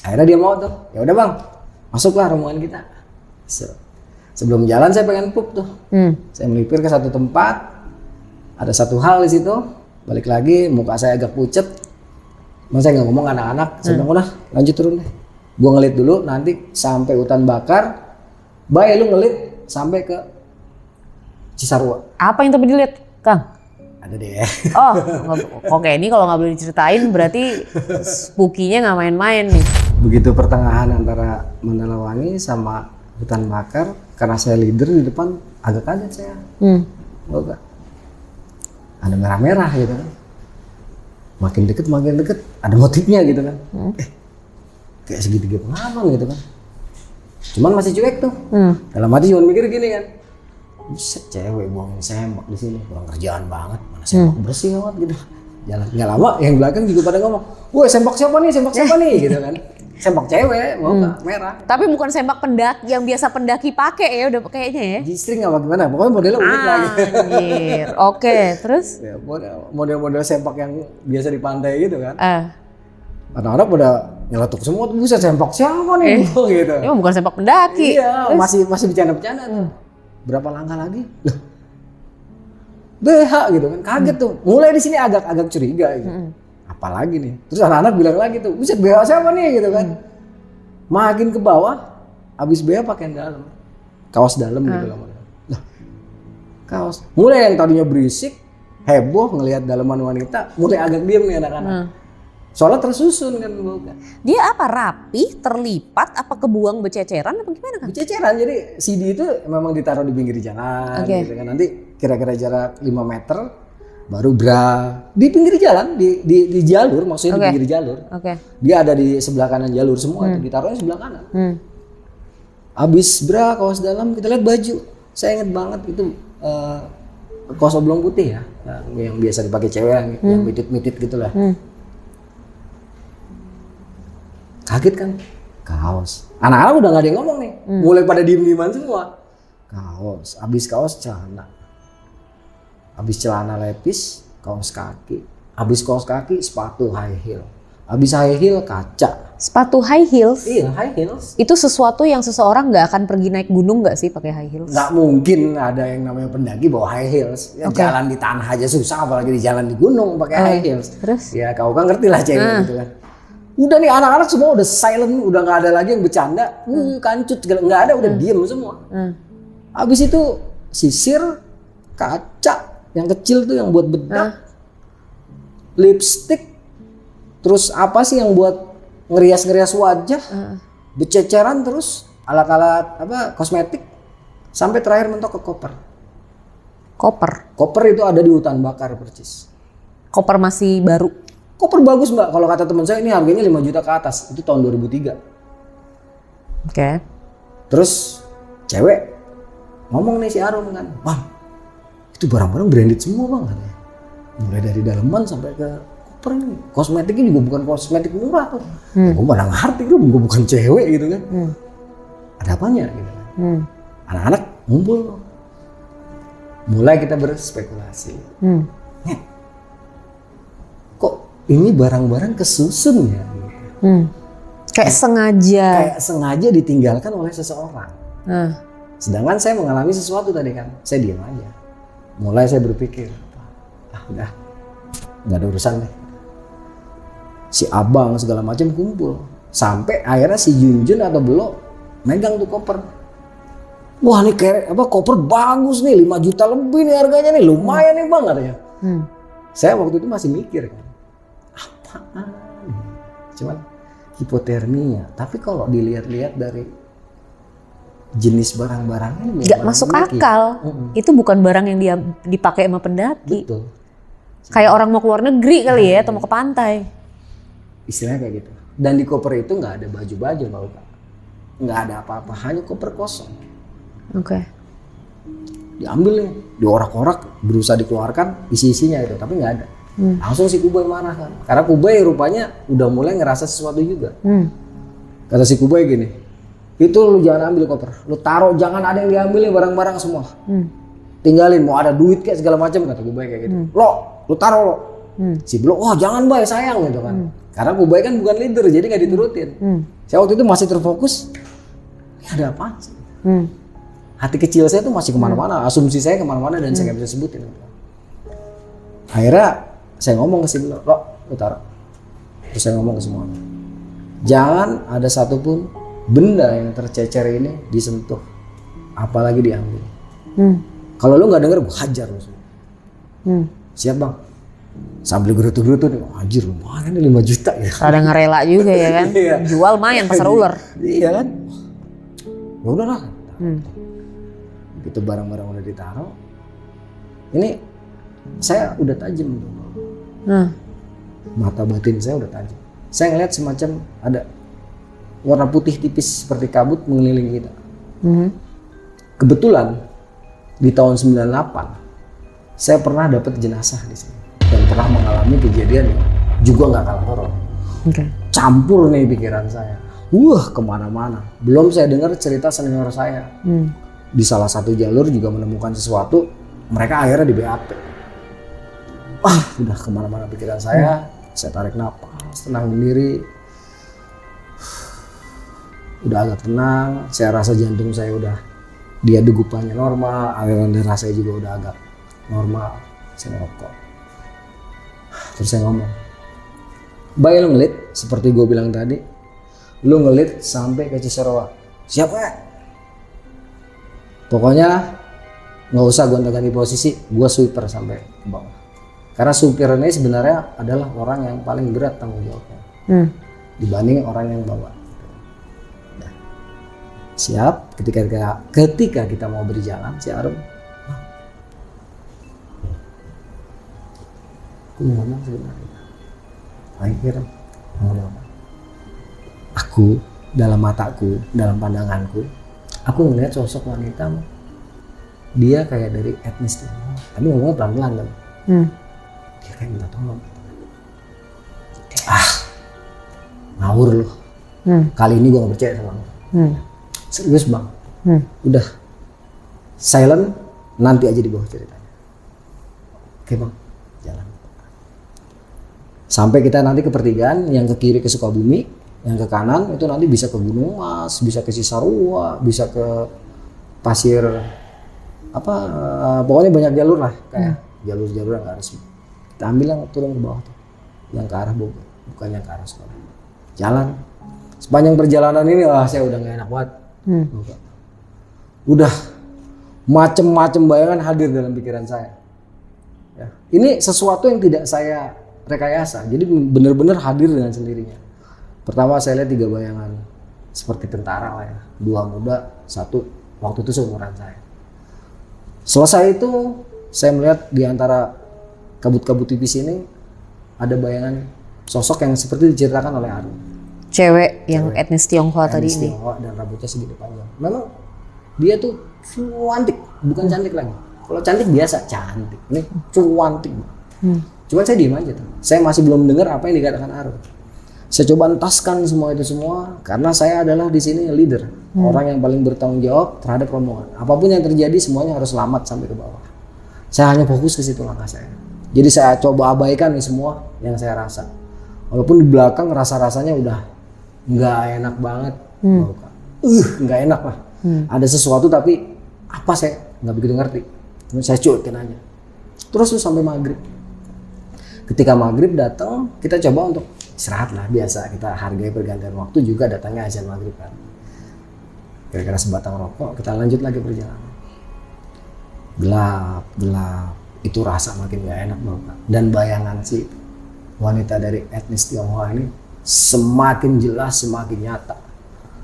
Akhirnya dia mau tuh, ya udah bang, masuklah rombongan kita. Sebelum jalan saya pengen pup tuh, saya melipir ke satu tempat, ada satu hal di situ, balik lagi muka saya agak pucet, saya nggak ngomong anak-anak, saya bilang udah lanjut turun deh, gua ngelit dulu, nanti sampai hutan bakar, bye lu ngelit sampai ke Cisarua. Apa yang tadi dilihat, Kang? Ada deh. Oh, oke, ini kalau nggak boleh diceritain berarti spooky-nya nggak main-main nih. Begitu pertengahan antara Mandalawangi sama hutan bakar, karena saya leader di depan, agak kaget saya. Enggak. Ada merah-merah gitu kan. Makin deket, ada motifnya gitu kan. Kayak segitiga pengaman gitu kan. Cuman masih cuek tuh. Dalam hati cuma mikir gini kan. Buset, cewek buangin sembak di sini, kurang kerjaan banget. Mana sembak bersih banget gitu. Jalan nggak lama, yang belakang juga pada ngomong, woi sembak siapa nih, gitu kan. Sembak cewek, merah. Tapi bukan sembak pendaki yang biasa pendaki pakai ya, udah kayaknya ya. G-string apa gimana, pokoknya modelnya unik lah gitu. Anjir, oke, terus? Ya, model-model sempak yang biasa di pantai gitu kan. Anak-anak udah nyeletuk semua tuh, buset sempak siapa nih gitu. Ini bukan sempak pendaki. Iya, masih bercanda-bercanda tuh. Berapa langkah lagi? Loh, BH gitu kan, kaget tuh. Mulai di sini agak curiga gitu. Apalagi nih? Terus anak-anak bilang lagi tuh, buset BH siapa nih gitu kan. Makin ke bawah, habis BH pakaian dalam. Kaos dalam gitu lah. Lah, kaos. Mulai yang tadinya berisik, heboh ngelihat dalaman wanita, mulai agak diem nih anak-anak. Soalnya tersusun kan bukan. Dia apa, rapi, terlipat, apa kebuang bececeran apa gimana kan? Bececeran, jadi CD itu memang ditaruh di pinggir jalan gitu kan. Nanti kira-kira jarak 5 meter baru bra di pinggir jalan, di jalur, maksudnya di pinggir jalur. Dia ada di sebelah kanan jalur semua, itu ditaruhnya sebelah kanan. Abis bra, kaos dalam, kita lihat baju. Saya inget banget itu kaos oblong putih ya, yang biasa dipakai cewek, yang mitit-mitit gitulah. Kaget kan, kaos. Anak-anak udah gak ada yang ngomong nih, mulai pada diem-dieman semua. Kaos, abis kaos celana. Abis celana lepis, kaos kaki. Abis kaos kaki, sepatu high heel. Abis high heel, kaca. Sepatu high heels? Iya, high heels. Itu sesuatu yang seseorang gak akan pergi naik gunung gak sih pakai high heels? Gak mungkin ada yang namanya pendaki bawa high heels. Ya, jalan di tanah aja susah, apalagi di jalan di gunung pakai high heels. Terus? Ya kau kan ngerti lah cewek gitu kan. Udah nih anak-anak semua udah silent, udah nggak ada lagi yang bercanda, kancut, nggak ada, udah diem semua. Habis itu sisir, kaca yang kecil tuh yang buat bedak, lipstick, terus apa sih yang buat ngerias-ngerias wajah, bececeran, terus alat-alat apa kosmetik, sampai terakhir mentok ke koper. Koper itu ada di hutan bakar percis. Koper masih baru. Koper bagus mbak, kalau kata teman saya ini harganya 5 juta ke atas, itu tahun 2003. Terus cewek ngomong nih si Arum kan, bang itu barang-barang branded semua bang katanya. Mulai dari daleman sampai ke koper ini, kosmetiknya juga bukan kosmetik murah tuh. Gue mana ngerti tuh, gue bukan cewek gitu kan. Ada apanya gitu kan. Anak-anak ngumpul, mulai kita berspekulasi. Ini barang-barang kesusun ya. Kayak sengaja ditinggalkan oleh seseorang. Sedangkan saya mengalami sesuatu tadi kan, saya diam aja. Mulai saya berpikir, udah nggak ada urusan deh. Si abang segala macam kumpul, sampai akhirnya si Junjun atau Belo megang tuh koper. Wah nih kayak koper bagus nih, 5 juta lebih nih harganya nih, lumayan nih bang katanya. Saya waktu itu masih mikir kan. Cuman hipotermia, tapi kalau dilihat-lihat dari jenis barang-barangnya nggak masuk akal. Itu bukan barang yang dia dipakai sama pendaki. Betul. Kayak orang mau keluar negeri kali ya, atau mau ke pantai. Istilahnya kayak gitu. Dan di koper itu nggak ada baju-baju tau Kak. Nggak ada apa-apa, hanya koper kosong. Diambil nih, diorak-orak, berusaha dikeluarkan isi-isinya itu, tapi nggak ada. Langsung si Kuboy marah kan, karena Kuboy rupanya udah mulai ngerasa sesuatu juga. Kata si Kuboy gini, itu lu jangan ambil koper, lu taruh, jangan ada yang diambil barang-barang semua. Tinggalin, mau ada duit kayak segala macam, kata Kuboy kayak gitu. Lu taruh lo. Si Belo, wah jangan bay sayang gitu kan. Karena Kubai kan bukan leader, jadi nggak diturutin. Saya waktu itu masih terfokus, ini ada apa sih? Hati kecil saya tuh masih kemana-mana, asumsi saya kemana-mana dan saya nggak bisa sebutin. Akhirnya saya ngomong ke si Belo, lo utara. Terus saya ngomong ke semua, jangan ada satupun benda yang tercecer ini disentuh, apalagi diambil. Kalau lu nggak denger, gue hajar lu semua. Siap bang? Sambil gerutu-gerutu nih, anjir lumayan nih 5 juta ya. Ada ngerela juga ya kan, jual mayan pasar ular. Iya kan? Ya udahlah. Begitu barang-barang udah ditaruh, ini saya udah tajam tuh. Mata batin saya udah tajam. Saya ngeliat semacam ada warna putih tipis seperti kabut mengelilingi kita. Kebetulan di tahun 98 saya pernah dapat jenazah di sini dan pernah mengalami kejadian yang juga nggak kalah horor. Campur nih pikiran saya. Kemana-mana. Belum saya dengar cerita senior saya. Di salah satu jalur juga menemukan sesuatu. Mereka akhirnya di BAP. Udah kemana-mana pikiran saya. Saya tarik napas, tenang diri. Udah agak tenang. Saya rasa jantung saya udah dia degupannya normal. Aliran darah saya juga udah agak normal. Saya ngerokok. Terus saya ngomong, Bay lu ngelit seperti gue bilang tadi. Lu ngelit sampai ke Cisarua. Siapa ya? Pokoknya nggak usah gonta-ganti posisi, gue sweeper sampai ke bawah. Karena supir ini sebenarnya adalah orang yang paling berat tanggung jawabnya dibanding orang yang bawa. Nah, siap ketika kita mau berjalan, si Arum, aku ngomong sebenarnya. Akhirnya ngomong apa? Aku dalam mataku, dalam pandanganku, aku ngeliat sosok wanita, dia kayak dari etnis Tionghoa, tapi ngomongnya pelan-pelan kan. Dia kayak minta tolong. Ngawur loh. Kali ini gue gak percaya sama lo. Serius bang. Udah silent, nanti aja di bawah ceritanya. Oke bang, jalan. Sampai kita nanti ke pertigaan, yang ke kiri ke Sukabumi, yang ke kanan itu nanti bisa ke Gunung Mas, bisa ke Cisarua, bisa ke Pasir pokoknya banyak jalur lah, kayak jalur-jalur yang nggak resmi. Kita ambil yang turun ke bawah tuh, yang ke arah Bogor, bukan yang ke arah Sukabumi. Jalan sepanjang perjalanan ini saya udah nggak enak banget. Udah macem-macem bayangan hadir dalam pikiran saya. Ya. Ini sesuatu yang tidak saya rekayasa, jadi benar-benar hadir dengan sendirinya. Pertama saya lihat 3 bayangan seperti tentara lah ya, 2 muda, 1 waktu itu seumuran saya. Selesai itu saya melihat di antara kabut-kabut tipis ini ada bayangan sosok yang seperti diceritakan oleh Arum. Cewek yang etnis Tionghoa tadi ini. Tionghoa dan rambutnya segini panjang. Memang dia tuh cantik, bukan cantik lagi. Kalau cantik biasa cantik, ini cantik. Cuman saya diem aja tuh. Saya masih belum dengar apa yang dikatakan Arum. Saya coba entaskan semua itu semua karena saya adalah di sini leader, orang yang paling bertanggung jawab terhadap rombongan. Apapun yang terjadi semuanya harus selamat sampai ke bawah. Saya hanya fokus ke situ langkah saya. Jadi saya coba abaikan nih semua yang saya rasa. Walaupun di belakang rasa-rasanya udah nggak enak banget, nggak enak lah. Ada sesuatu tapi apa saya nggak begitu ngerti. Saya cuekin aja. Terus tuh sampai maghrib. Ketika maghrib datang, kita coba untuk istirahat lah, biasa kita hargai pergantian waktu, juga datangnya azan maghrib kan. Kira-kira sebatang rokok, kita lanjut lagi perjalanan. Gelap, itu rasa makin gak enak banget. Dan bayangan si wanita dari etnis Tionghoa ini semakin jelas, semakin nyata.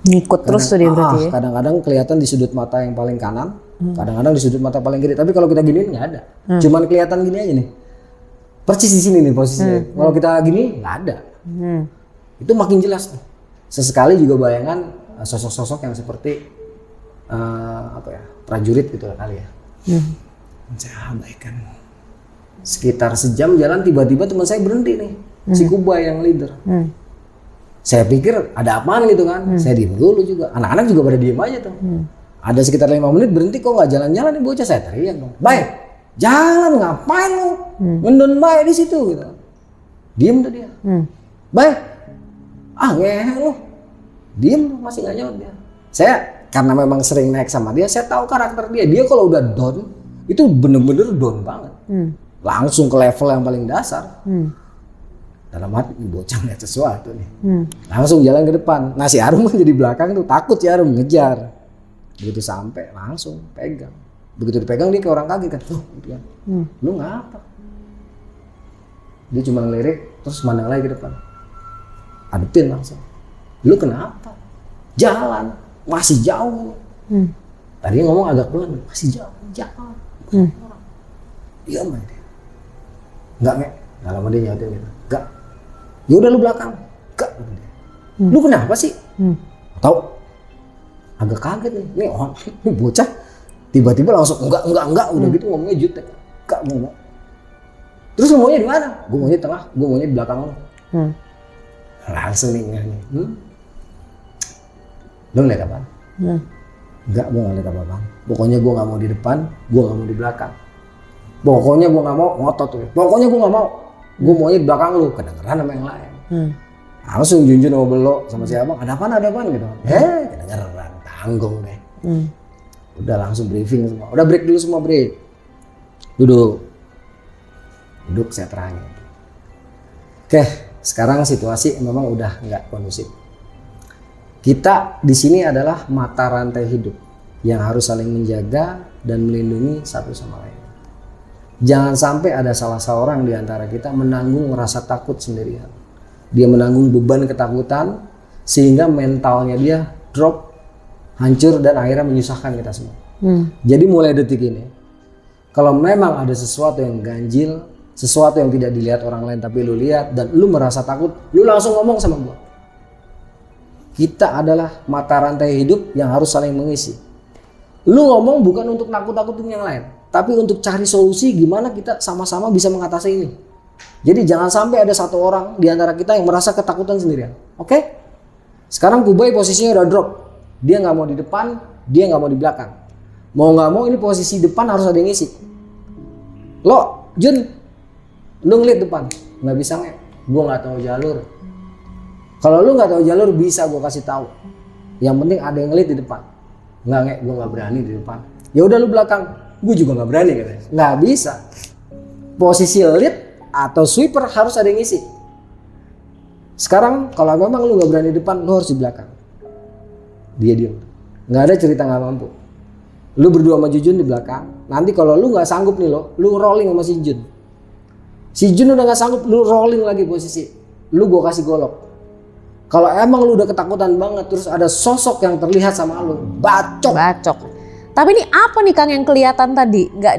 Ngikut terus tuh dia berarti ya? Kadang-kadang kelihatan di sudut mata yang paling kanan, kadang-kadang di sudut mata paling kiri. Tapi kalau kita giniin nggak ada, cuman kelihatan gini aja nih. Persis di sini nih posisinya. Kalau kita gini nggak ada. Itu makin jelas nih. Sesekali juga bayangan sosok-sosok yang seperti prajurit gitu kali ya. Saya abaikan. Sekitar sejam jalan, tiba-tiba teman saya berhenti nih, si Kubai yang leader. Saya pikir ada apaan gitu kan. Saya diem dulu juga. Anak-anak juga pada diem aja tuh. Ada sekitar 5 menit berhenti, kok nggak jalan-jalan nih bocah. Saya teriak dong, "Bay, jalan ngapain lu? Ngendon Bay di situ," gitu. Diem tuh dia. "Bay, ah ngehe lu, diem masih nggak nyaut dia. Saya karena memang sering naik sama dia, saya tahu karakter dia. Dia kalau udah down itu bener-bener down banget, langsung ke level yang paling dasar. Dalam hati bocah lihat sesuatu nih, langsung jalan ke depan. Nah si Arum kan jadi belakang tuh, takut si Arum ngejar. Begitu sampai langsung pegang. Begitu dipegang dia kayak orang kaget kan, gitu kan. Lu ngapa? Dia cuma ngelirik terus mandang lagi ke depan. Adepin langsung. Lu kenapa? Jalan, masih jauh. Tadi ngomong agak pelan, masih jauh, jalan. Diam aja dia. Enggak, nggak lama dia nyautin gitu. Enggak. Ya udah lu belakang. Enggak. Lu kenapa sih? Tahu? Agak kaget nih. Nih orang, ini bocah tiba-tiba langsung enggak udah gitu ngomongnya jutek. Enggak mau. Terus lu maunya di mana? Gue maunya di tengah, gue maunya di belakang lu. Langsung nih nyanyi. Lu ngeliat apa? Enggak, gue gak liat apa-apa. Pokoknya gue gak mau di depan, gue gak mau di belakang. Pokoknya gue gak mau ngotot tuh. Pokoknya gue gak mau. Gue maunya di belakang lu. Kedengeran sama yang lain. Langsung Junjun sama Belo sama si Abang. Ada apaan gitu. Kedengeran. Tanggung deh. Udah langsung briefing semua. Udah break dulu semua, break. Duduk saya terangin. Oke, sekarang situasi memang udah nggak kondusif. Kita di sini adalah mata rantai hidup yang harus saling menjaga dan melindungi satu sama lain. Jangan sampai ada salah seorang di antara kita menanggung rasa takut sendirian. Dia menanggung beban ketakutan sehingga mentalnya dia drop, hancur dan akhirnya menyusahkan kita semua. Jadi mulai detik ini, kalau memang ada sesuatu yang ganjil, sesuatu yang tidak dilihat orang lain tapi lu lihat dan lu merasa takut, lu langsung ngomong sama gua. Kita adalah mata rantai hidup yang harus saling mengisi. Lu ngomong bukan untuk nakut-nakutin yang lain, tapi untuk cari solusi gimana kita sama-sama bisa mengatasi ini. Jadi jangan sampai ada satu orang di antara kita yang merasa ketakutan sendirian. Oke? Sekarang Kubai posisinya udah drop. Dia nggak mau di depan, dia nggak mau di belakang. Mau nggak mau ini posisi depan harus ada yang ngisi. Lo, Jun, lu ngeliat depan, nggak bisa nge, gue nggak tahu jalur. Kalau lu nggak tahu jalur bisa gue kasih tahu. Yang penting ada yang ngeliat di depan. Nggak nge, gue nggak berani di depan. Ya udah lu belakang, gue juga nggak berani katanya. Nggak bisa. Posisi lead atau sweeper harus ada yang ngisi. Sekarang kalau memang lu nggak berani di depan, lu harus di belakang. Dia diem. Nggak ada cerita nggak mampu. Lu berdua sama Jujun di belakang. Nanti kalau lu nggak sanggup nih lo, lu rolling sama si Jun. Si Jun udah gak sanggup, lu rolling lagi posisi. Lu gua kasih golok. Kalau emang lu udah ketakutan banget, terus ada sosok yang terlihat sama lu, bacok. Tapi ini apa nih Kang yang kelihatan tadi? Nggak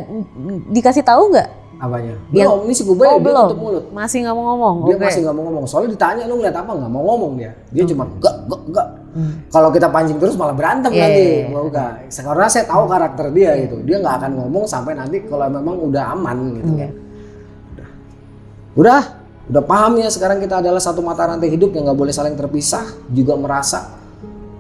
dikasih tahu nggak? Apanya? Belum, ini si Kubai dia tutup mulut. Masih nggak mau ngomong. Dia masih nggak mau ngomong. Soalnya ditanya lu ngeliat apa, nggak mau ngomong dia. Dia cuma enggak. Kalau kita pancing terus malah berantem nanti. Enggak. Karena saya tahu karakter dia gitu. Dia nggak akan ngomong sampai nanti kalau memang udah aman gitu. Udah paham ya, sekarang kita adalah satu mata rantai hidup yang nggak boleh saling terpisah. Juga merasa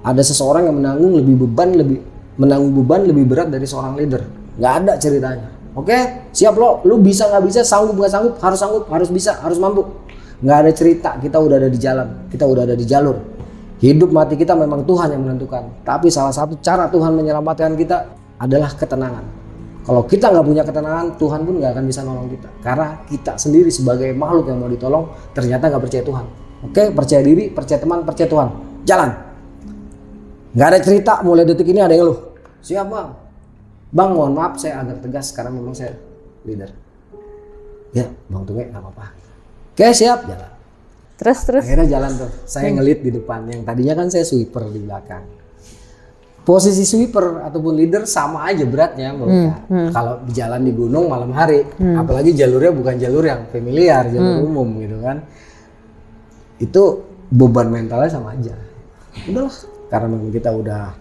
ada seseorang yang menanggung beban lebih berat dari seorang leader. Nggak ada ceritanya. Oke, siap lo, lu bisa nggak bisa, sanggup nggak sanggup, harus bisa, harus mampu. Nggak ada cerita, kita udah ada di jalan, kita udah ada di jalur. Hidup mati kita memang Tuhan yang menentukan. Tapi salah satu cara Tuhan menyelamatkan kita adalah ketenangan. Kalau kita nggak punya ketenangan, Tuhan pun nggak akan bisa nolong kita. Karena kita sendiri sebagai makhluk yang mau ditolong, ternyata nggak percaya Tuhan. Oke, percaya diri, percaya teman, percaya Tuhan. Jalan. Nggak ada cerita, mulai detik ini ada yang lu. Siap bang. Bang, mohon maaf saya agak tegas karena memang saya leader. Ya, Bang Tunge nggak apa-apa. Oke, siap, jalan. Terus. Akhirnya jalan tuh. Saya ngelit di depan. Yang tadinya kan saya sweeper di belakang. Posisi sweeper ataupun leader sama aja beratnya menurut kalau di jalan di gunung malam hari, apalagi jalurnya bukan jalur yang familiar, jalur umum gitu kan. Itu beban mentalnya sama aja. Udahlah, karena memang kita udah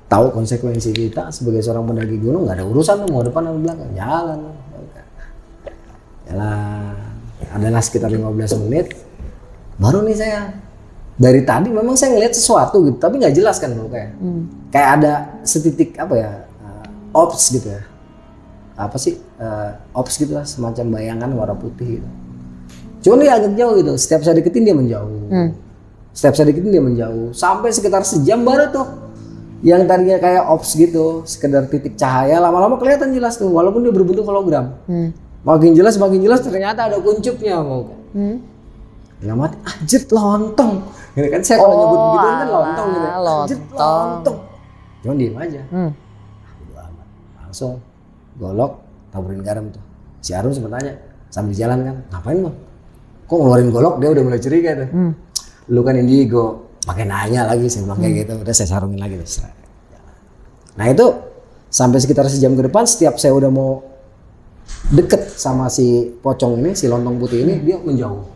tahu konsekuensi kita sebagai seorang pendaki gunung, nggak ada urusan tuh mau depan atau belakang, jalan. Adalah sekitar 15 menit baru nih saya dari tadi memang saya ngeliat sesuatu gitu tapi nggak jelas kan bro, kayak ada setitik apa ya, ops gitu ya, apa sih ops gitu lah, semacam bayangan warna putih gitu. Cuman dia agak jauh gitu. Setiap saya deketin dia menjauh. Setiap saya deketin dia menjauh. Sampai sekitar sejam baru tuh yang tadinya kayak ops gitu, sekedar titik cahaya, lama-lama kelihatan jelas tuh, walaupun dia berbentuk hologram. Makin jelas ternyata ada kuncupnya mau. Dalam hati, anjir lontong. Gitu kan saya kalau nyebut begitu kan lontong gitu. Anjir lontong. Cuman diem aja. Bodo amat. Langsung golok, taburin garam tuh. Si Arum sempat tanya sambil jalan kan, ngapain bang? Kok ngeluarin golok? Dia udah mulai curiga tuh. Lu kan indigo, pakai nanya lagi, saya bilang kayak gitu. Udah saya sarungin lagi tuh. Nah itu sampai sekitar sejam ke depan, setiap saya udah mau deket sama si pocong ini, si lontong putih ini, dia menjauh.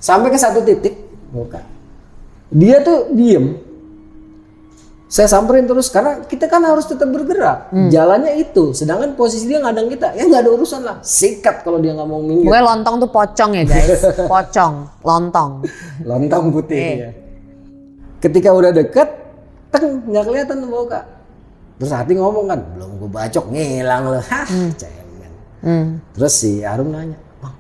Sampai ke satu titik, dia tuh diem. Saya samperin terus karena kita kan harus tetap bergerak. Jalannya itu, sedangkan posisi dia ngadang kita, ya nggak ada urusan lah. Sikat kalau dia nggak mau minggir. Pokoknya lontong tuh pocong ya guys, pocong, lontong. Lontong putih. Ya. Ketika udah deket, nggak kelihatan tuh Boka. Terus hati ngomong kan, belum gue bacok ngilang loh. Cemen. Terus si Arum nanya, bang,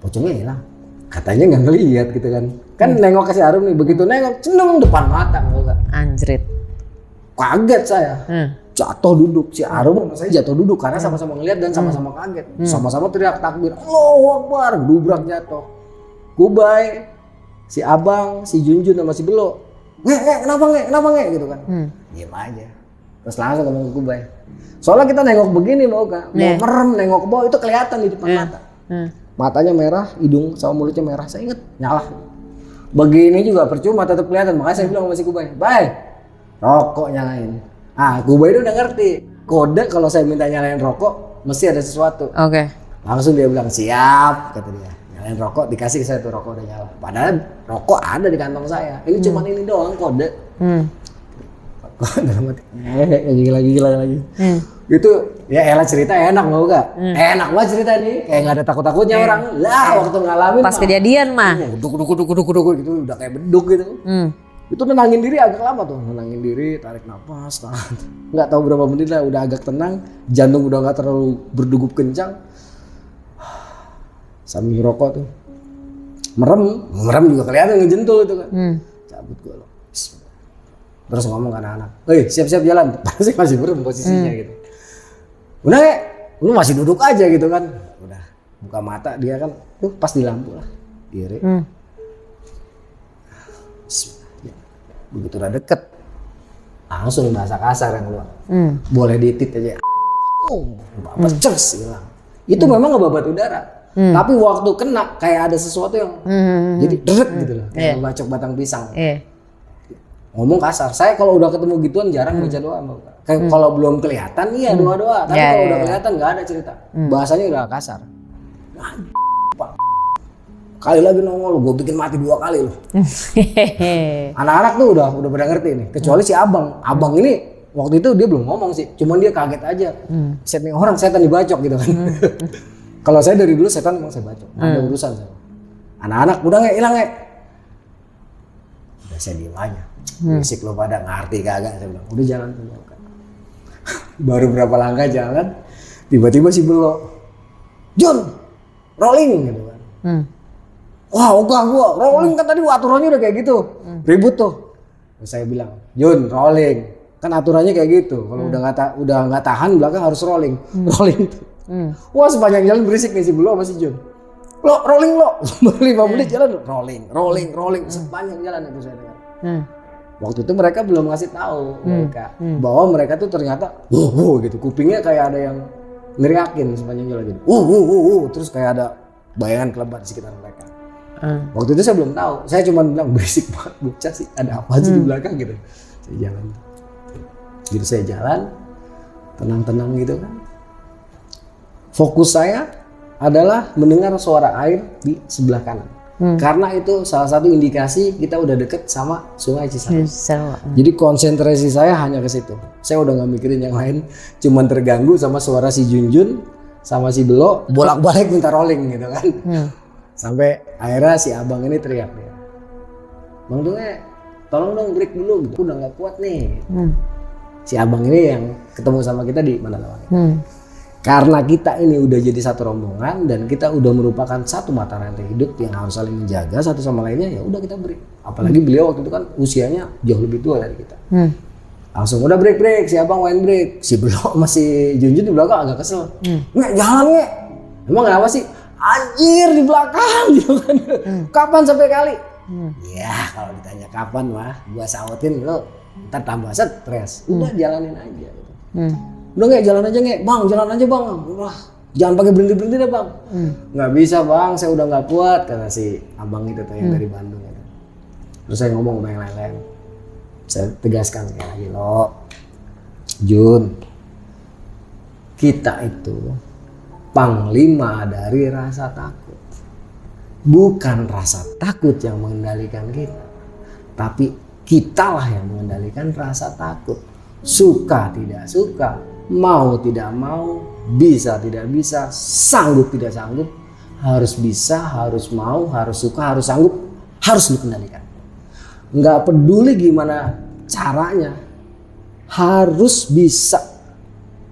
pocongnya hilang. Katanya nggak ngelihat gitu kan. Kan nengok ke si Arum nih, begitu nengok, ceneng depan mata Boka. Anjrit. Kaget saya. Jatuh duduk. Si Arum sama saya jatuh duduk karena sama-sama ngelihat dan sama-sama kaget. Sama-sama teriak takbir. Allahu Akbar, dubrak jatuh. Kubai, si Abang, si Junjun sama si Belo. Kenapa nge? Gitu kan. Diam aja. Terus langsung ngomong ke Kubai. Soalnya kita nengok begini mau merem nengok ke bawah itu kelihatan di depan mata. Matanya merah, hidung sama mulutnya merah. Saya inget nyala. Begini juga percuma tetap kelihatan. Makanya saya bilang sama si Kubai, "Bay, rokok nyalain." Ah, Kubai itu udah ngerti. Kode kalau saya minta nyalain rokok mesti ada sesuatu. Oke. Langsung dia bilang, "Siap," kata dia. Nyalain rokok, dikasih ke saya tuh rokok udah nyala. Padahal rokok ada di kantong saya. Ini cuman ini doang kode. Dalam hati, lagi. Itu ya elah cerita enak gak? Enak banget cerita nih. Kayak gak ada takut-takutnya orang. Lah waktu ngalamin. Pas kejadian mah. Duk gitu udah kayak beduk gitu. Itu nenangin diri agak lama tuh. Nenangin diri, tarik nafas, tahan. Gak tahu berapa menit lah udah agak tenang. Jantung udah gak terlalu berdegup kencang. Sambil ngerokok tuh. Merem juga kelihatan ngejentul itu kan. Cabut gue loh. Terus ngomong ke anak-anak, "Hei, siap-siap jalan." Pasti masih merem posisinya gitu. Udah kayak, lu masih duduk aja gitu kan. Udah, buka mata dia kan, tuh pas di lampu lah. Diri. Begitu udah deket, langsung bahasa kasar yang keluar. Boleh ditit aja. Cers hilang. Itu memang ngebabat udara. Tapi waktu kena kayak ada sesuatu yang jadi deret gitu loh. Kayak ngebacok batang pisang. Ngomong kasar. Saya kalau udah ketemu gituan jarang baca doa. Kayak kalau belum kelihatan iya doa-doa. Tapi kalau udah kelihatan nggak ada cerita. Bahasanya udah kasar. Kali lagi nongol, gue bikin mati 2 kali loh. Anak-anak tuh udah pada ngerti nih. Kecuali si Abang. Abang ini waktu itu dia belum ngomong sih. Cuman dia kaget aja. Set nih orang setan dibacok gitu kan. Kalau saya dari dulu setan memang saya bacok. Ada urusan saya. Anak-anak udah hilang udah saya diem aja. Berisik lo pada ngerti kagak, saya bilang udah jalan. Baru berapa langkah jalan tiba-tiba si Belo, "Jun, rolling," gitu kan. Wah ogah gua, rolling kan tadi aturannya udah kayak gitu. Ribut tuh. Terus saya bilang, "Jun, rolling." Kan aturannya kayak gitu. Kalau udah nggak tahan belakang harus rolling. Rolling tuh. Wah sepanjang jalan berisik nih si Belo sama si Jun. "Lo rolling lo." 5 menit jalan rolling. Sepanjang jalan itu saya dengar. Waktu itu mereka belum ngasih tahu mereka bahwa mereka tuh ternyata gitu, kupingnya kayak ada yang neriakin sepanjang jalan gitu. Terus kayak ada bayangan kelebat di sekitar mereka. Waktu itu saya belum tahu. Saya cuma bilang berisik banget bocah sih, ada apa sih di belakang gitu. Saya jalan. Gitu saya jalan tenang-tenang gitu kan. Fokus saya adalah mendengar suara air di sebelah kanan. Karena itu salah satu indikasi kita udah deket sama Sungai Cisadane. Jadi konsentrasi saya hanya ke situ. Saya udah nggak mikirin yang lain, cuman terganggu sama suara si Junjun sama si Belo bolak-balik minta rolling gitu kan. Sampai akhirnya si Abang ini teriak dia, "Bang Dunge, tolong dong break dulu, gitu. Udah nggak kuat nih." Si Abang ini yang ketemu sama kita di Mandalawangi. Karena kita ini udah jadi satu rombongan dan kita udah merupakan satu mata rantai hidup yang harus saling menjaga satu sama lainnya, ya udah kita break. Apalagi beliau waktu itu kan usianya jauh lebih tua dari kita. Langsung udah break, si abang main break. Si beliau masih Junjun di belakang agak kesel. Nge, jalan nge. Emang kenapa sih? Anjir di belakang gitu kan. Kapan sampai kali? Ya kalau ditanya kapan mah gua sautin lo ntar tambah stres. Udah jalanin aja gitu. Udah nggak jalan aja nggak, bang jalan aja bang. Wah jangan pakai berhenti deh bang. Nggak bisa bang, saya udah nggak kuat kata si abang itu tuh yang dari Bandung. Gitu. Terus saya ngomong sama yang lain-lain. Saya tegaskan sekali lagi lo, Jun, kita itu panglima dari rasa takut. Bukan rasa takut yang mengendalikan kita, tapi kitalah yang mengendalikan rasa takut. Suka tidak suka, mau tidak mau, bisa tidak bisa, sanggup tidak sanggup, harus bisa, harus mau, harus suka, harus sanggup, harus dikendalikan. Nggak peduli gimana caranya, harus bisa.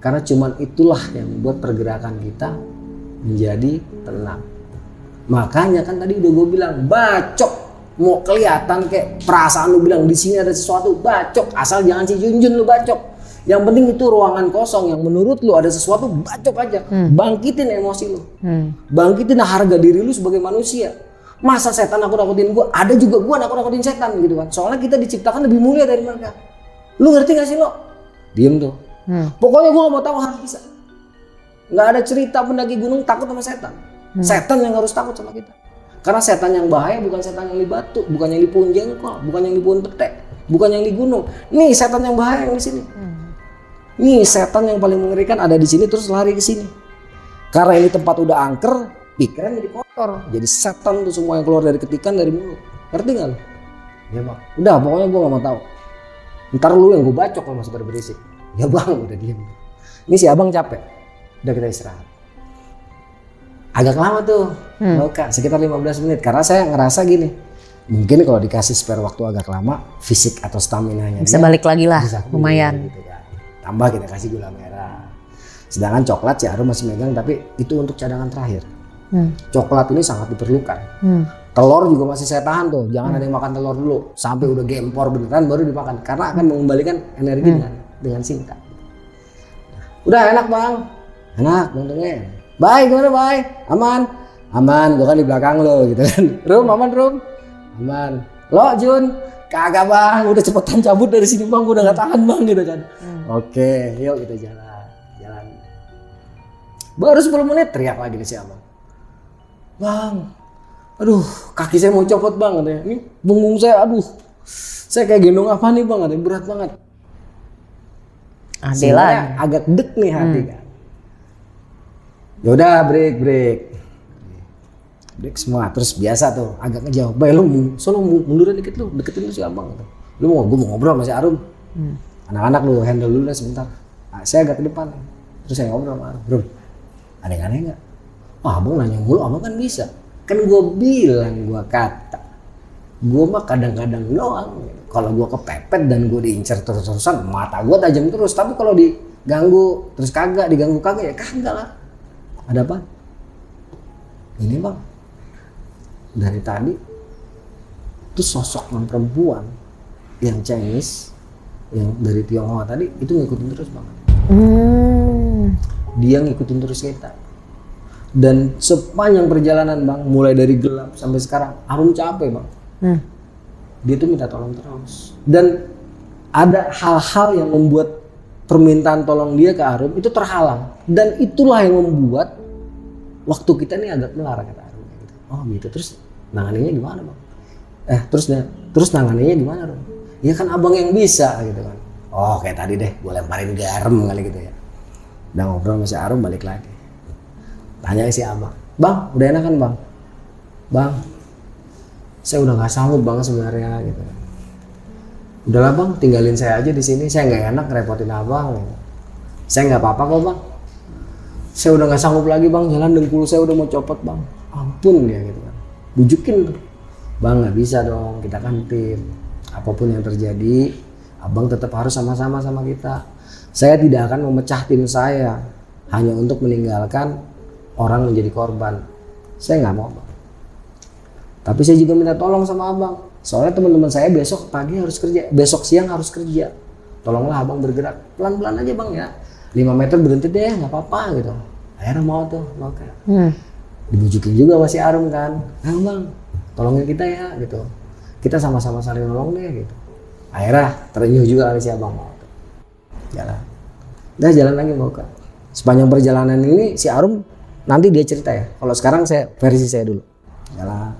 Karena cuman itulah yang membuat pergerakan kita menjadi tenang. Makanya kan tadi udah gue bilang, bacok. Mau kelihatan kayak perasaan lu bilang di sini ada sesuatu, bacok. Asal jangan si Junjun lu bacok. Yang penting itu ruangan kosong yang menurut lu ada sesuatu, bacok aja. Bangkitin emosi lu. Bangkitin harga diri lu sebagai manusia. Masa setan nakut-nakutin gue, ada juga gue nakut-nakutin setan gitu kan. Soalnya kita diciptakan lebih mulia dari mereka. Lu ngerti gak sih lo? Diem tuh. Pokoknya gue gak mau tahu, harus bisa. Gak ada cerita pendaki gunung takut sama setan. Setan yang harus takut sama kita. Karena setan yang bahaya bukan setan yang di batu, bukan yang di pohon jengkol, bukan yang di pohon petek, bukan yang di gunung. Nih setan yang bahaya yang di sini. Nih setan yang paling mengerikan ada di sini terus lari ke sini. Karena ini tempat udah angker, pikiran jadi kotor. Jadi setan tuh semua yang keluar dari ketikan, dari mulut. Ngerti nggak lu? Ya bang. Udah pokoknya gue nggak mau tahu. Ntar lu yang gue bacok kalau masih pada berisik. Ya bang udah diem. Ini si abang capek. Udah kita istirahat. Agak lama tuh, sekitar 15 menit. Karena saya ngerasa gini, mungkin kalau dikasih spare waktu agak lama, fisik atau stamina-nya bisa balik lagi lah, lumayan. Gitu kan. Tambah kita kasih gula merah. Sedangkan coklat si Arum masih megang, tapi itu untuk cadangan terakhir. Coklat ini sangat diperlukan. Telur juga masih saya tahan tuh, jangan ada yang makan telur dulu. Sampai udah gempor beneran baru dimakan. Karena akan mengembalikan energi dengan singkat. Udah enak bang, enak untungnya. Bye gimana bye? Aman? Aman, gua kan di belakang lo gitu kan. Rum aman Rum? Aman. Lo Jun? Kagak bang, udah cepetan cabut dari sini bang, gua udah gak tahan bang gitu kan. Oke, yuk kita jalan. Baru 10 menit teriak lagi nih si abang. Bang, aduh kaki saya mau copot bang katanya. Ini punggung saya, aduh. Saya kayak gendong apa nih bang, katanya berat banget. Sebenarnya agak deg nih hati kan. Yaudah break semua. Terus biasa tuh agak ngejauh. Baik lu munduran dikit lu, deketin lu si abang. Lu gue mau ngobrol sama si Arum. Anak-anak lu handle dulu lah sebentar. Nah, saya agak ke depan. Terus saya ngobrol sama Arum. Bro, ada yang aneh gak? Wah abang nanya mulu, abang kan bisa. Kan gue bilang, gue kata. Gue mah kadang-kadang doang. Kalau gue kepepet dan gue diincar terus-terusan, mata gue tajam terus. Tapi kalau diganggu terus diganggu kagak ya kagak lah. Ada apa? Ini bang, dari tadi itu sosok non perempuan yang Chinese, yang dari Tionghoa tadi itu ngikutin terus bang. Dia ngikutin terus kita. Dan sepanjang perjalanan bang, mulai dari gelap sampai sekarang, Arum capek bang. Dia tuh minta tolong terus. Dan ada hal-hal yang membuat permintaan tolong dia ke Arum itu terhalang. Dan itulah yang membuat waktu kita nih agak melar kata Arum. Oh gitu, terus nanganinnya gimana bang? Terus nanganinnya gimana Arum? Ya kan abang yang bisa gitu kan. Oh kayak tadi deh, gue lemparin garam kali gitu ya. Udah ngobrol sama si Arum balik lagi. Tanya si abang, bang udah enak kan bang? Bang, saya udah gak sanggup bang sebenarnya gitu. Udahlah bang, tinggalin saya aja di sini. Saya nggak enak repotin abang. Gitu. Saya nggak apa-apa kok bang. Saya udah nggak sanggup lagi bang. Jalan dengkul saya udah mau copot bang. Ampun dia gitu kan. Bujukin tuh. Bang nggak bisa dong. Kita kan tim. Apapun yang terjadi, abang tetap harus sama-sama sama kita. Saya tidak akan memecah tim saya. hanya untuk meninggalkan orang menjadi korban. Saya nggak mau bang. Tapi saya juga minta tolong sama abang. Soalnya teman-teman saya besok pagi harus kerja, besok siang harus kerja. Tolonglah abang bergerak pelan-pelan aja bang ya. 5 meter berhenti deh, nggak apa-apa gitu. Akhirnya mau tuh, oke. Dibujukin juga masih Arum kan, bang, tolongin kita ya gitu. Kita sama-sama saling nolong deh gitu. Akhirnya terenyuh juga kali si abang mau. Jalan. Udah jalan lagi mau ke. Sepanjang perjalanan ini si Arum nanti dia cerita ya. Kalau sekarang saya versi saya dulu. Jalan.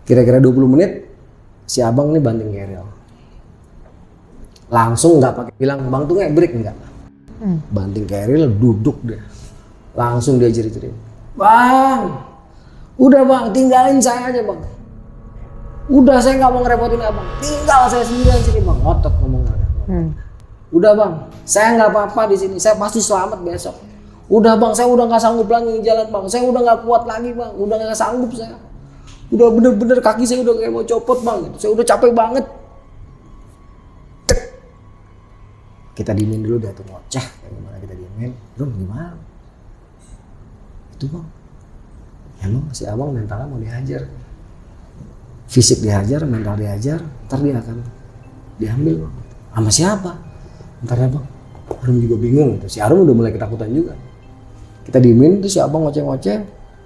Kira-kira 20 menit si abang ini banting keril. Langsung nggak pakai bilang bang tuh nggak break enggak. Banting keril duduk deh. Langsung dia jerit-jerit. Bang, udah bang tinggalin saya aja bang. Udah saya nggak mau ngerepotin abang. Tinggal saya sendirian sini bang. Ngotot ngomongnya. Udah bang, saya nggak apa-apa di sini. Saya pasti selamat besok. Udah bang, saya udah nggak sanggup lagi jalan bang. Saya udah nggak kuat lagi bang. Udah nggak sanggup saya. Udah bener-bener kaki saya udah kayak mau copot bang. Gitu. Saya udah capek banget. Cek. Kita diemin dulu dia tuh ngoceh. Kayak gimana kita diemin. Rum gimana? Itu bang. Emang si abang mentalnya mau dihajar. Fisik dihajar, mental dihajar. Ntar dia akan diambil bang. Sama siapa? Ntar ya bang. Arum juga bingung. Gitu. Si Arum udah mulai ketakutan juga. Kita diemin tuh si abang ngoceh-ngoceh.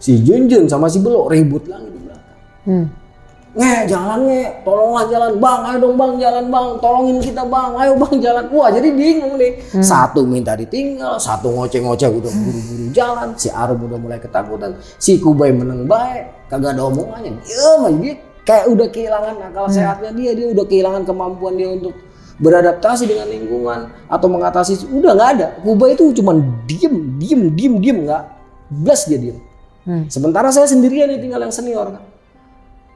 Si Junjun sama si Belo ribut lagi di belakang. Jalan tolonglah jalan bang, ayo dong bang jalan bang, tolongin kita bang, ayo bang jalan. Wah jadi bingung nih. Satu minta ditinggal, satu ngoceh-ngoceh udah buru-buru jalan. Si Arum udah mulai ketakutan, si Kubai meneng baik, kagak ada omongannya. Dia kayak udah kehilangan akal sehatnya dia udah kehilangan kemampuan dia untuk beradaptasi dengan lingkungan atau mengatasi. Udah nggak ada. Kubai itu cuma diem nggak, blas dia diem. Sementara saya sendirian nih tinggal yang senior kan.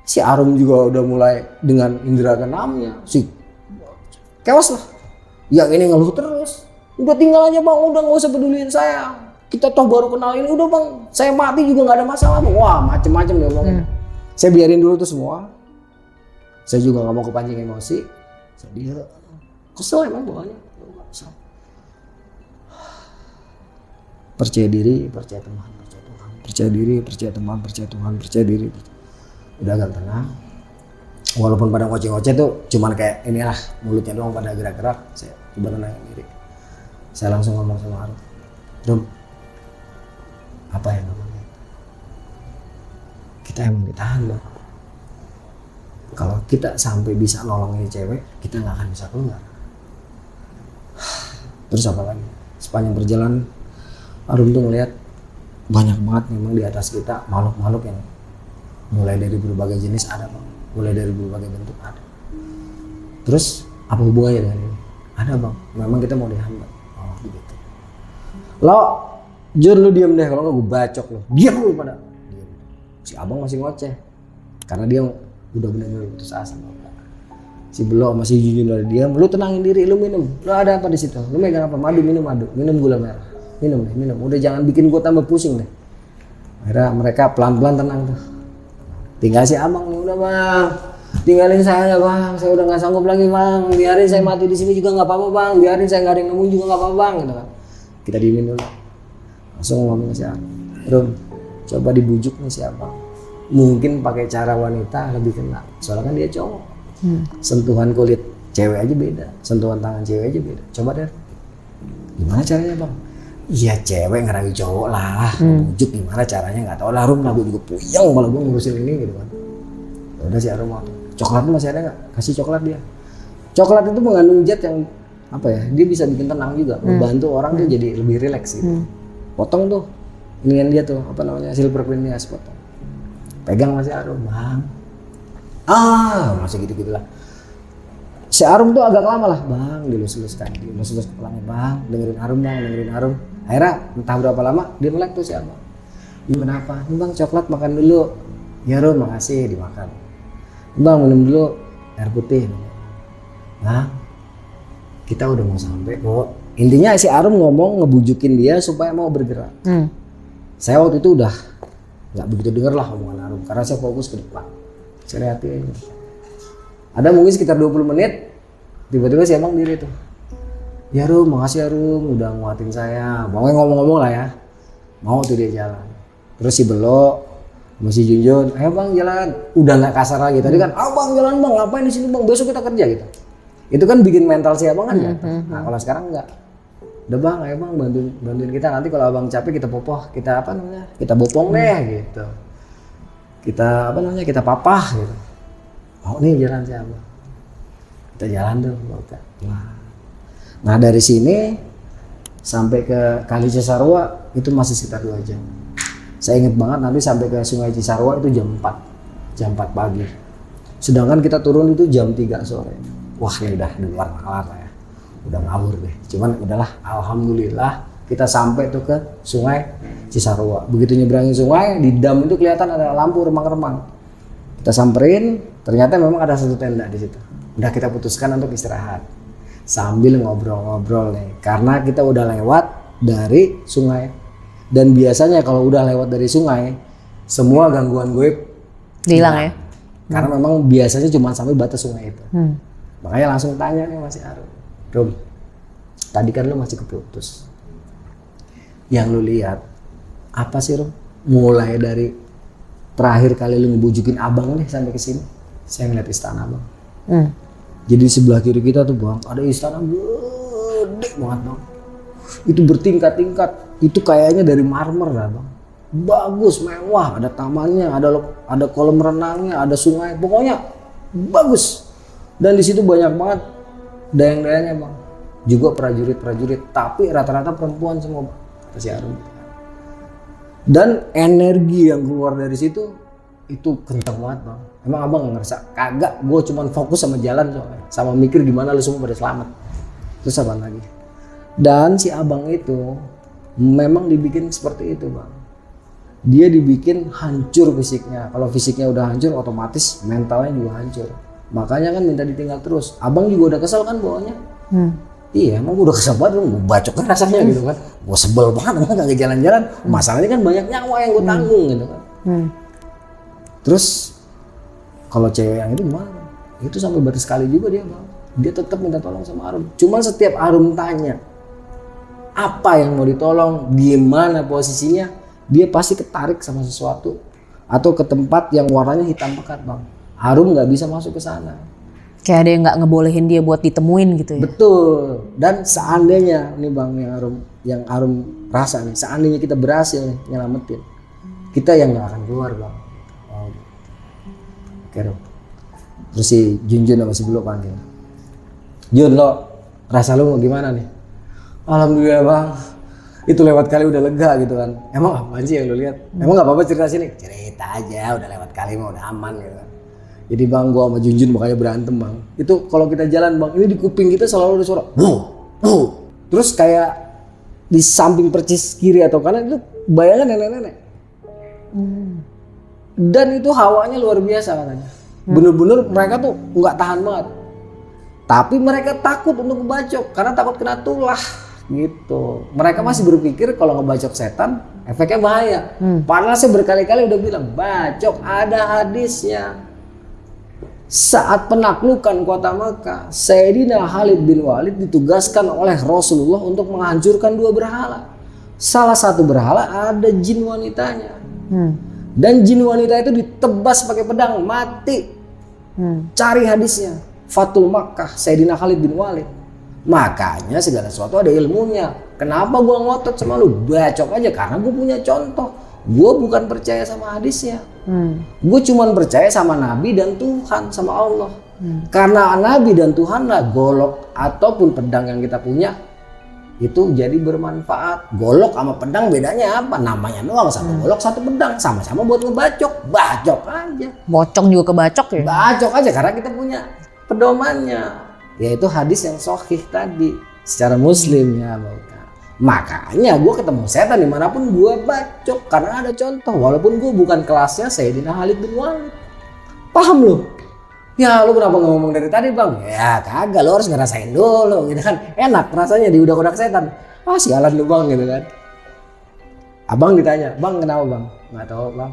Si Arum juga udah mulai dengan indera keenamnya. Si kewas lah. Yang ini ngeluh terus. Udah tinggal aja bang, udah nggak usah peduliin saya. Kita toh baru kenal ini, udah bang. Saya mati juga nggak ada masalah bang. Wah macem-macem dia ngomongin. Saya biarin dulu tuh semua. Saya juga nggak mau kepancing emosi. Dia kesel emang bawahnya. Percaya diri, percaya Tuhan. Percaya diri, percaya teman, percaya Tuhan, percaya diri. Udah agak tenang. Walaupun pada ngoceh-ngoceh tuh cuman kayak inilah mulutnya doang pada gerak-gerak. Saya coba tenangin diri. Saya langsung ngomong sama Arum. Rum, apa yang namanya? Kita emang ditahan bang. Kalau kita sampai bisa nolongin cewek, kita nggak akan bisa keluar. Terus apa lagi? Sepanjang perjalanan Arum tuh ngeliat banyak banget memang di atas kita makhluk-makhluk yang mulai dari berbagai jenis ada bang, mulai dari berbagai bentuk ada. Terus apa hubungannya dengan ini? Ada bang, memang kita mau dihambat. Oh begitu. Lo, Jun lu diem deh, kalau nggak gue bacok lo. Diam lu pada. Diem. Si abang masih ngoceh, karena dia udah benar-benar putus asa. Si Belo masih Jun dari diam. Lu tenangin diri, lu minum. Lu ada apa di situ? Lu megang apa? Madu, minum gula merah. Minum. Udah jangan bikin gue tambah pusing deh. Akhirnya mereka pelan-pelan tenang tuh. Tinggal si abang nih, udah bang, tinggalin saya bang, saya udah nggak sanggup lagi bang, biarin saya mati di sini juga nggak apa-apa bang, biarin saya nggak ada yang nemuin juga nggak apa-apa bang, gitu kan. Kita diemin dulu, langsung ngomong ke si abang, Rum, coba dibujuk nih si abang, mungkin pakai cara wanita lebih kena, soalnya kan dia cowok, sentuhan kulit cewek aja beda, sentuhan tangan cewek aja beda, coba deh, gimana caranya bang? Iya cewek ngerayu cowok lah, bujuk gimana caranya nggak tahu lah. Rum lah gue juga puyeng malah gue ngurusin ini gitu kan. Udah si Arum coklat masih ada nggak? Kasih coklat dia. Coklat itu mengandung zat yang apa ya? Dia bisa bikin tenang juga, membantu orang tuh jadi lebih rileks gitu. Potong tuh, inian dia tuh apa namanya silver queen dia potong. Pegang masih Arum bang. Masih gitu lah. Si Arum tuh agak lama lah bang, dilus-lus kepalanya bang, dengerin Arum. Akhirnya entah berapa lama dia melek tuh si abang. Ini kenapa? Ini bang coklat makan dulu. Ya Rum makasih dimakan. Bang minum dulu air putih. Bang kita udah mau sampai kok. Intinya si Arum ngomong ngebujukin dia supaya mau bergerak. Saya waktu itu udah nggak begitu denger lah omongan Arum karena saya fokus ke depan. Saya lihatin. Ada mungkin sekitar 20 menit tiba-tiba si abang diri tuh. Ya Rum, makasih ya Rum, udah nguatin saya. Pokoknya ngomong-ngomong lah ya. Mau tuh dia jalan. Terus si Belo, masih Junjun, ayo bang jalan. Udah nggak kasar lagi. Tadi kan, bang jalan bang, ngapain di sini bang? Besok kita kerja gitu. Itu kan bikin mental si abang kan jatuh. Nah kalau sekarang enggak. Udah bang, ayo bang bantuin kita. Nanti kalau abang capek kita popoh, kita apa namanya? Kita bopong deh gitu. Kita apa namanya? Kita papah gitu. Mau nih jalan si abang. Kita jalan tuh. Nah dari sini sampai ke Kali Cisarua itu masih sekitar 2 jam. Saya ingat banget nanti sampai ke Sungai Cisarua itu jam 4 pagi. Sedangkan kita turun itu jam 3 sore. Wah ini udah di luar nalar lah ya. Udah ngawur deh. Cuman udahlah, alhamdulillah kita sampai tuh ke Sungai Cisarua. Begitu nyebrangin sungai, di dam itu kelihatan ada lampu remang-remang. Kita samperin, ternyata memang ada satu tenda di situ. Udah kita putuskan untuk istirahat. Sambil ngobrol-ngobrol nih. Karena kita udah lewat dari sungai. Dan biasanya kalau udah lewat dari sungai, semua gangguan gue hilang ya. Karena memang biasanya cuma sampai batas sungai itu. Makanya langsung tanya nih masih Arum. Rum, tadi kan lu masih keputus. Yang lu lihat apa sih Rum? Mulai dari terakhir kali lu ngebujukin abang nih sampai ke sini, saya ngeliat istana bang. Jadi sebelah kiri kita tuh bang, ada istana gede banget bang. Itu bertingkat-tingkat, itu kayaknya dari marmer lah bang. Bagus, mewah, ada tamannya, ada kolam renangnya, ada sungai, pokoknya bagus. Dan di situ banyak banget dayang-dayangnya bang, juga prajurit-prajurit, tapi rata-rata perempuan semua bang, kata si Arum. Dan energi yang keluar dari situ itu kencang banget bang. Emang abang nggak ngerasa? Kagak, gue cuman fokus sama jalan soalnya, sama mikir gimana lu semua pada selamat. Terus apa lagi? Dan si abang itu memang dibikin seperti itu bang. Dia dibikin hancur fisiknya. Kalau fisiknya udah hancur, otomatis mentalnya juga hancur. Makanya kan minta ditinggal terus. Abang juga udah kesel kan bawahnya. Iya emang gue udah kesel banget, gue bacok kan rasanya gitu kan. Gue sebel banget, emang gak jalan-jalan. Masalahnya kan banyak nyawa yang gue tanggung gitu kan. Terus kalau cewek yang itu gimana? Itu sampai batas sekali juga dia bang. Dia tetap minta tolong sama Arum. Cuman setiap Arum tanya apa yang mau ditolong, di mana posisinya, dia pasti ketarik sama sesuatu atau ke tempat yang warnanya hitam pekat bang. Arum nggak bisa masuk ke sana. Kayak ada yang nggak ngebolehin dia buat ditemuin gitu ya. Betul. Dan seandainya nih bang yang Arum rasa nih, seandainya kita berhasil nih nyelamatin, kita yang nggak akan keluar bang. Oke Rum. Terus si Junjun sama si Belo panggil. Jun, lo rasa lo mau gimana nih? Alhamdulillah bang, itu lewat kali udah lega gitu kan. Emang apa sih yang lo lihat? Emang nggak apa-apa cerita sini? Cerita aja, udah lewat kali mah udah aman gitu kan. Jadi bang, gua sama Junjun makanya berantem bang. Itu kalau kita jalan bang, ini di kuping kita selalu ada suara wuh, wuh. Terus kayak di samping percis kiri atau kanan itu bayangan nenek-nenek. Dan itu hawanya luar biasa katanya. Bener-bener mereka tuh nggak tahan banget. Tapi mereka takut untuk ngebacok karena takut kena tulah gitu. Mereka masih berpikir kalau ngebacok setan efeknya bahaya. Padahal saya berkali-kali udah bilang bacok ada hadisnya. Saat penaklukan kota Makkah, Sayyidina Khalid bin Walid ditugaskan oleh Rasulullah untuk menghancurkan 2 berhala. Salah satu berhala ada jin wanitanya. Dan jin wanita itu ditebas pakai pedang mati. Cari hadisnya. Fatul Makkah, Sayyidina Khalid bin Walid. Makanya segala sesuatu ada ilmunya. Kenapa gua ngotot sama lu? Bacok aja karena gua punya contoh. Gua bukan percaya sama hadisnya. Gue cuman percaya sama Nabi dan Tuhan, sama Allah. Karena Nabi dan Tuhan lah golok ataupun pedang yang kita punya itu jadi bermanfaat. Golok sama pedang bedanya apa? Namanya doang, satu golok satu pedang, sama-sama buat ngebacok. Bacok aja. Bocong juga kebacok ya? Bacok aja karena kita punya pedomannya, yaitu hadis yang sahih tadi secara muslim ya. Makanya gue ketemu setan dimanapun gue bacok karena ada contoh, walaupun gue bukan kelasnya Sayyidina Khalid bin Walid. Paham lu? Ya lu kenapa nggak ngomong dari tadi bang? Ya kagak, lu harus ngerasain dulu gitu kan. Enak rasanya di udak-udak setan. Ah sialan lu bang gitu kan. Abang ditanya, bang kenapa bang? Nggak tahu bang.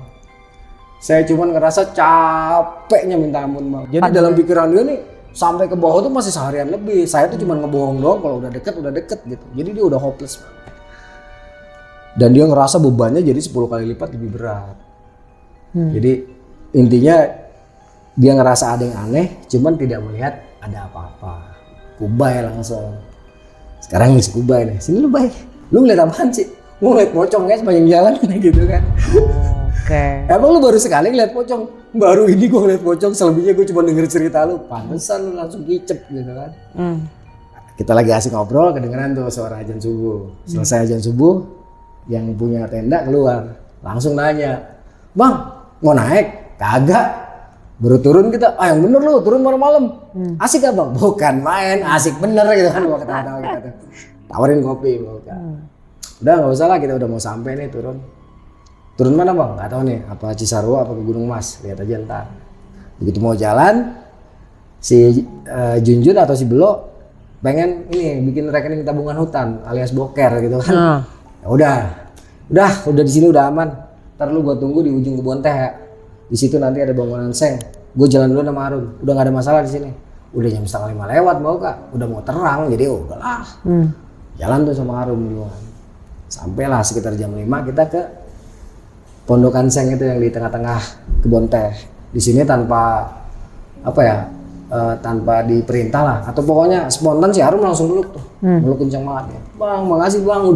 Saya cuma ngerasa capeknya minta ampun bang. Jadi dalam pikiran dia nih sampai ke bawah tuh masih seharian lebih. Saya tuh cuma ngebohong doang, kalau udah deket gitu. Jadi dia udah hopeless. Dan dia ngerasa bebannya jadi 10 kali lipat lebih berat. Jadi intinya dia ngerasa ada yang aneh, cuman tidak melihat ada apa-apa. Kubay langsung. Sekarang nih si Kubay nih, sini lu Bay. Lu ngeliat apaan sih? Gue ngeliat pocong guys sepanjang jalan gitu kan. Oke. Emang lu baru sekali ngeliat pocong? Baru ini gue ngeliat pocong, selebihnya gue cuma denger cerita lu. Pantesan lu langsung kicep gitu kan. Kita lagi asik ngobrol, kedengeran tuh suara azan subuh. Selesai azan subuh, yang punya tenda keluar. Langsung nanya, Bang mau naik? Kagak. Baru turun kita, yang bener lu turun malam-malam. Asik gak Bang? Bukan main, asik bener gitu kan. Mau ketawa-tawa kita tuh. Tawarin kopi. Udah gak usah lah, kita udah mau sampai nih turun. Turun mana Bang? Gak tahu nih, apa Cisarua apa ke Gunung Mas. Lihat aja ntar. Begitu mau jalan, si Junjun atau si Belo pengen ini bikin rekening tabungan hutan alias boker gitu kan. Ya udah di sini udah aman. Ntar lu gua tunggu di ujung kebun teh ya. Di situ nanti ada bangunan seng. Gue jalan dulu sama Arun. Udah gak ada masalah di sini. Udah jam 4:30 lewat mau Kak. Udah mau terang jadi udahlah. Jalan tuh sama Arun duluan. Sampailah sekitar jam 5 kita ke pondokan seng itu yang di tengah-tengah kebun teh. Di sini tanpa tanpa diperintah lah. Atau pokoknya spontan sih Arun langsung peluk tuh. Peluk kencang banget ya. Bang, makasih Bang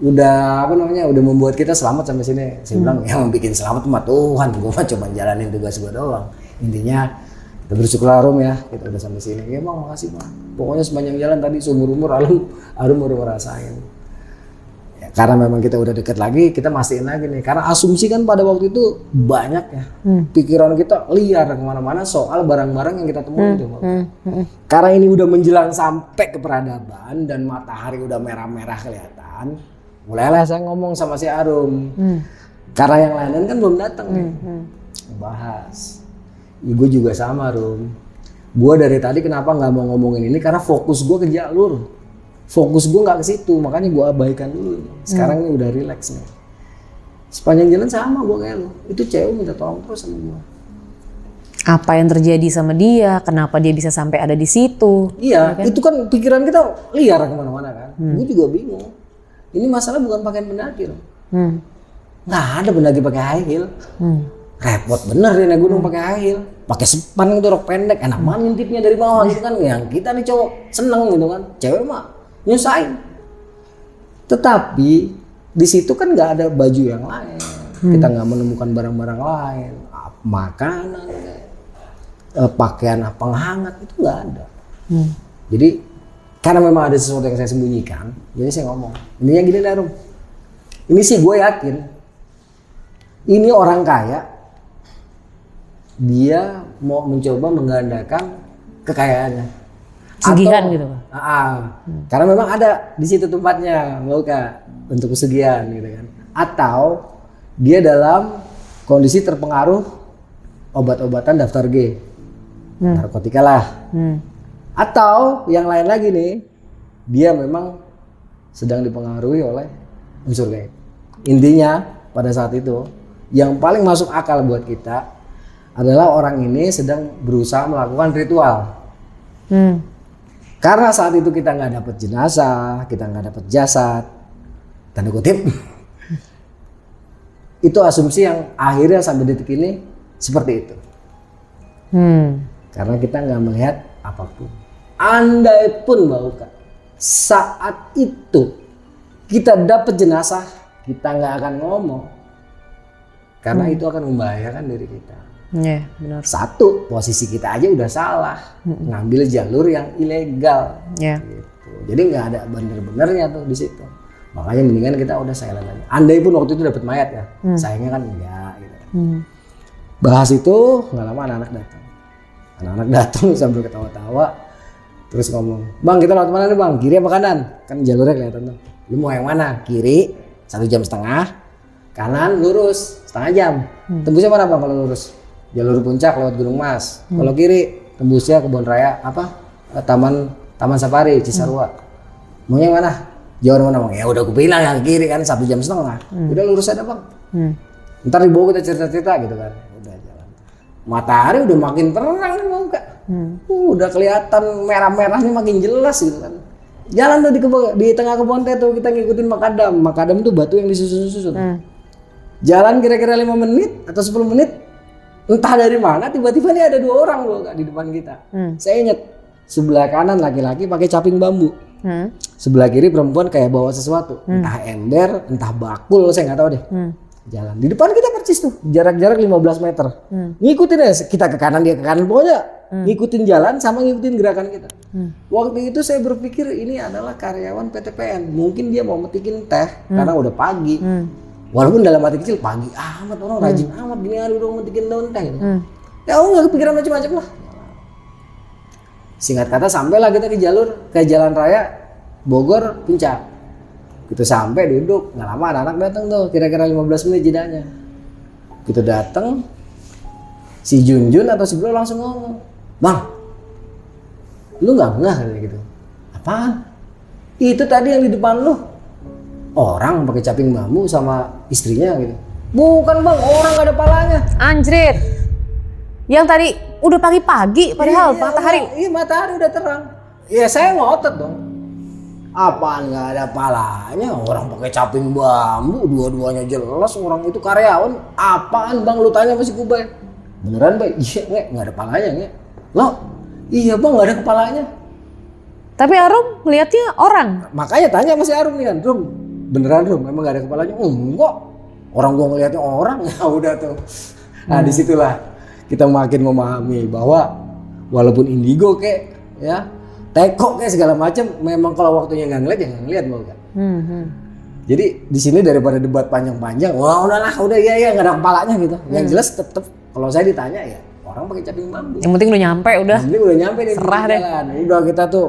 udah membuat kita selamat sampai sini. Saya bilang yang bikin selamat mah Tuhan, gue mah cuma jalanin tugas gue doang. Intinya kita bersyukur Arum ya, kita udah sampai sini. Ya Bang, makasih Bang. Pokoknya sepanjang jalan tadi seumur umur Arum baru ngerasain. Ya, karena memang kita udah deket lagi, kita mastiin lagi nih. Karena asumsi kan pada waktu itu banyak ya. Pikiran kita liar kemana-mana soal barang-barang yang kita temuin tuh. Karena ini udah menjelang sampai ke peradaban dan matahari udah merah-merah kelihatan. Mulailah saya ngomong sama si Arum. Karena yang lain kan belum datang nih. Bahas. Gue juga sama Rum. Gue dari tadi kenapa nggak mau ngomongin ini karena fokus gue ke jalur. Fokus gue nggak ke situ, makanya gue abaikan dulu. Sekarang ini udah relax nih. Sepanjang jalan sama gue kayak lu. Itu cewek minta tolong terus sama gue. Apa yang terjadi sama dia? Kenapa dia bisa sampai ada di situ? Iya, kan? Itu kan pikiran kita liar kemana-mana kan. Gue juga bingung. Ini masalah bukan pakaian pendaki loh. Nggak ada pendaki pakai high heel. Repot bener ya naik gunung pakai high heel. Pakai sepan gitu rok pendek. Enak banget ngintipnya dari bawah gitu kan. Yang kita nih cowok seneng gitu kan. Cewek mah nyusahin. Tetapi di situ kan nggak ada baju yang lain. Kita nggak menemukan barang-barang lain. Makanan, pakaian penghangat itu nggak ada. Jadi karena memang ada sesuatu yang saya sembunyikan, jadi saya ngomong. Intinya gini lah Rum. Ini sih gue yakin. Ini orang kaya. Dia mau mencoba menggandakan kekayaannya. Pesugihan gitu. Karena memang ada di situ tempatnya, mau Kak, untuk pesugihan gitu kan. Atau dia dalam kondisi terpengaruh obat-obatan daftar G. Narkotika lah. Atau yang lain lagi nih, dia memang sedang dipengaruhi oleh unsur gaib. Intinya pada saat itu yang paling masuk akal buat kita adalah orang ini sedang berusaha melakukan ritual. Karena saat itu kita nggak dapat jenazah, kita nggak dapat jasad, tanda kutip. Itu asumsi yang akhirnya sampai detik ini seperti itu. Karena kita nggak melihat apapun. Andai pun Kak, saat itu kita dapat jenazah, kita nggak akan ngomong. Karena itu akan membahayakan diri kita. Iya, benar. Satu, posisi kita aja udah salah. Ngambil jalur yang ilegal. Iya. Gitu. Jadi nggak ada bener-benernya tuh di situ. Makanya mendingan kita udah silent aja. Andai pun waktu itu dapat mayat ya, sayangnya kan enggak gitu. Bahas itu nggak lama anak-anak datang. Anak-anak datang sambil ketawa-tawa, terus ngomong, Bang kita lewat mana nih Bang? Kiri apa kanan? Kan jalurnya kelihatan tuh. Lu mau yang mana? Kiri 1,5 jam, kanan lurus setengah jam. Tembusnya mana Bang kalau lurus? Jalur puncak lewat Gunung Mas. Kalau kiri tembusnya kebun raya Taman Safari Cisarua. Maunya yang mana? Jauh mana Bang? Ya udah aku bilang yang kiri kan 1,5 jam. Udah lurus aja Bang. Ntar dibawa kita cerita-cerita gitu kan. Udah jalan. Matahari udah makin terang nih mau Kak. Udah kelihatan merah-merahnya makin jelas gitu kan. Jalan tuh di tengah kebun teh tuh kita ngikutin makadam. Makadam tuh batu yang disusun-susun. Jalan kira-kira 5 menit atau 10 menit, entah dari mana tiba-tiba nih ada 2 orang loh Kak, di depan kita. Saya ingat sebelah kanan laki-laki pakai caping bambu. Sebelah kiri perempuan kayak bawa sesuatu, entah ember, entah bakul, saya nggak tahu deh. Jalan di depan kita percis tuh, jarak-jarak 15 meter. Ngikutin ya, kita ke kanan dia ke kanan, pokoknya ngikutin jalan sama ngikutin gerakan kita. Waktu itu saya berpikir ini adalah karyawan PTPN, mungkin dia mau metikin teh karena udah pagi. Walaupun dalam hati kecil pagi amat orang rajin amat gini hari udah metikin daun teh. Gitu. Ya aku nggak kepikiran macam-macam lah. Singkat kata sampailah kita ke jalan raya Bogor Puncak. Kita sampai duduk, nggak lama anak-anak datang tuh, kira-kira 15 menit jedanya. Kita datang, si Junjun atau si Bro langsung ngomong, "Bang, lu nggak ngeh kayak gitu? Apaan? Itu tadi yang di depan lu orang pakai caping bambu sama istrinya gitu." "Bukan bang, orang nggak ada palanya." Anjrit. Yang tadi udah pagi-pagi padahal matahari. Iya matahari udah terang. Ya saya ngotot dong. Apaan nggak ada palanya? Orang pakai caping bambu, dua-duanya jelas orang itu karyawan. Apaan bang? Lu tanya masih Kubay. Beneran Bay? Iya nggak ada palanya nggak? Loh, iya bang nggak ada kepalanya. Tapi Arum ngeliatnya orang. Makanya tanya masih Arum nih kan, Rum. Beneran Rum? Emang nggak ada kepalanya? Enggak. Orang gua ngeliatnya orang. Ya udah tuh. Nah disitulah kita makin memahami bahwa walaupun indigo kek ya teko kayak segala macam, memang kalau waktunya nggak ngeliat ya nggak ngeliat mau kan. Jadi di sini daripada debat panjang-panjang, wah udahlah, udah ya nggak ada kepalanya gitu. Yang jelas tetap kalau saya ditanya ya orang pakai caping bambu. Yang penting lu nyampe udah. Yang penting udah nyampe nih Serah deh. jalan. Udah kita tuh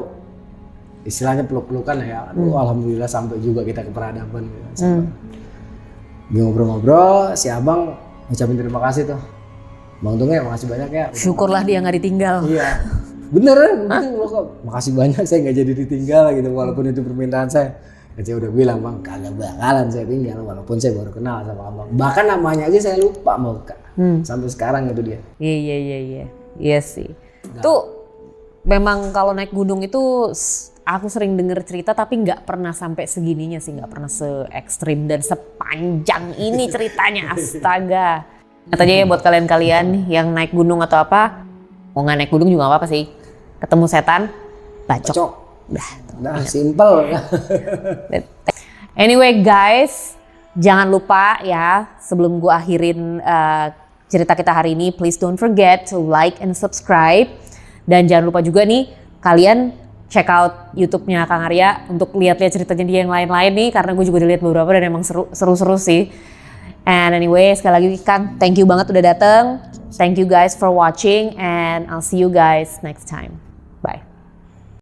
istilahnya peluk-pelukan ya. Aduh, alhamdulillah sampai juga kita ke peradaban. Gitu. Di ngobrol-ngobrol, si abang ngucapin terima kasih tuh. Bang Tunge, makasih banyak ya. Syukurlah dia nggak ditinggal. Iya. Bener, makasih banyak saya nggak jadi ditinggal gitu walaupun itu permintaan saya. Saya udah bilang bang kagak bakalan saya tinggal walaupun saya baru kenal sama abang. Bahkan namanya aja saya lupa mau Kak. Sampai sekarang itu dia. Iya sih. Tuh memang kalau naik gunung itu aku sering denger cerita tapi nggak pernah sampai segininya sih, nggak pernah se ekstrim dan sepanjang ini ceritanya. Astaga. Kata aja ya buat kalian-kalian yang naik gunung atau apa, mau nggak naik gunung juga nggak apa sih. Ketemu setan, bacok. Nah, simple. Anyway guys, jangan lupa ya sebelum gua akhirin cerita kita hari ini, please don't forget to like and subscribe. Dan jangan lupa juga nih kalian check out YouTube-nya Kang Arya untuk lihat-lihat ceritanya dia yang lain-lain nih, karena gue juga udah lihat beberapa dan emang seru-seru sih. And anyway, sekali lagi Kang, thank you banget udah dateng. Thank you guys for watching and I'll see you guys next time. Bye.